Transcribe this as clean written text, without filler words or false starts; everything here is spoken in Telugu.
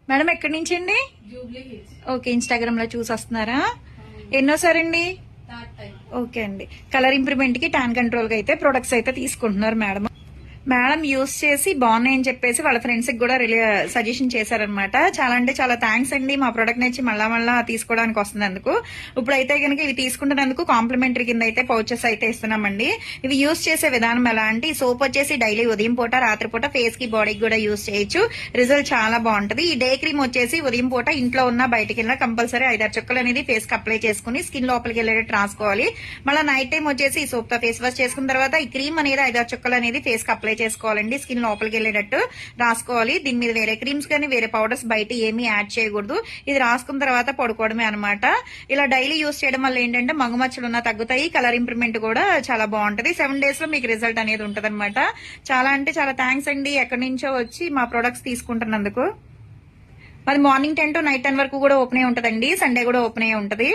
మేడం ఎక్కడి నుంచి అండి? Jubilee hills. ఓకే, ఇన్స్టాగ్రామ్ లో చూసి వస్తున్నారా? ఎన్నోసారండి? Third time. ఓకే అండి. కలర్ ఇంప్రూవ్మెంట్ కి టాన్ కంట్రోల్ కి అయితే ప్రొడక్ట్స్ అయితే తీసుకుంటున్నారు మేడం. మేడం యూస్ చేసి బాగున్నాయని చెప్పేసి వాళ్ళ ఫ్రెండ్స్ కి కూడా సజెషన్ చేశారనమాట. చాలా అంటే చాలా థ్యాంక్స్ అండి, మా ప్రొడక్ట్ నచ్చి మళ్ళా తీసుకోవడానికి వస్తున్నందుకు. ఇప్పుడైతే కనుక ఇవి తీసుకుంటున్నందుకు కాంప్లిమెంటరీ కింద అయితే పౌచెస్ అయితే ఇస్తున్నామండి. ఇవి యూస్ చేసే విధానం ఎలా అంటే, ఈ సోప్ వచ్చేసి డైలీ ఉదయం పూట రాత్రిపూట ఫేస్ కి బాడీకి కూడా యూస్ చేయొచ్చు. రిజల్ట్ చాలా బాగుంటది. ఈ డే క్రీమ్ వచ్చేసి ఉదయం పూట ఇంట్లో ఉన్న బయటకి వెళ్ళినా కంపల్సరీ 5-6 చుక్కలు అనేది ఫేస్ కి అప్లై చేసుకుని స్కిన్ లోపలికి వెళ్ళేటట్టు రాసుకోవాలి. మళ్ళీ నైట్ టైం వచ్చేసి ఈ సోప్ తో ఫేస్ వాష్ చేసుకున్న తర్వాత ఈ క్రీమ్ అనేది 5-6 చుక్కలు అనేది ఫేస్ కి అప్లై చేసుకోవాలండి. స్కిన్ లోపలికి వెళ్ళేటట్టు రాసుకోవాలి. దీని మీద వేరే క్రీమ్స్ కానీ వేరే పౌడర్స్ బయట ఏమీ యాడ్ చేయకూడదు. ఇది రాసుకున్న తర్వాత పడుకోవడమే అనమాట. ఇలా డైలీ యూస్ చేయడం వల్ల ఏంటంటే మగమచ్చలు ఉన్న తగ్గుతాయి, కలర్ ఇంప్రూవ్మెంట్ కూడా చాలా బాగుంటది. 7 days లో మీకు రిజల్ట్ అనేది ఉంటది అనమాట. చాలా అంటే చాలా థ్యాంక్స్ అండి ఎక్కడి నుంచో వచ్చి మా ప్రొడక్ట్స్ తీసుకుంటున్నందుకు. మరి మార్నింగ్ 10 to నైట్ 10 వరకు కూడా ఓపెన్ అయి ఉంటదండి. సండే కూడా ఓపెన్ అయి ఉంటది.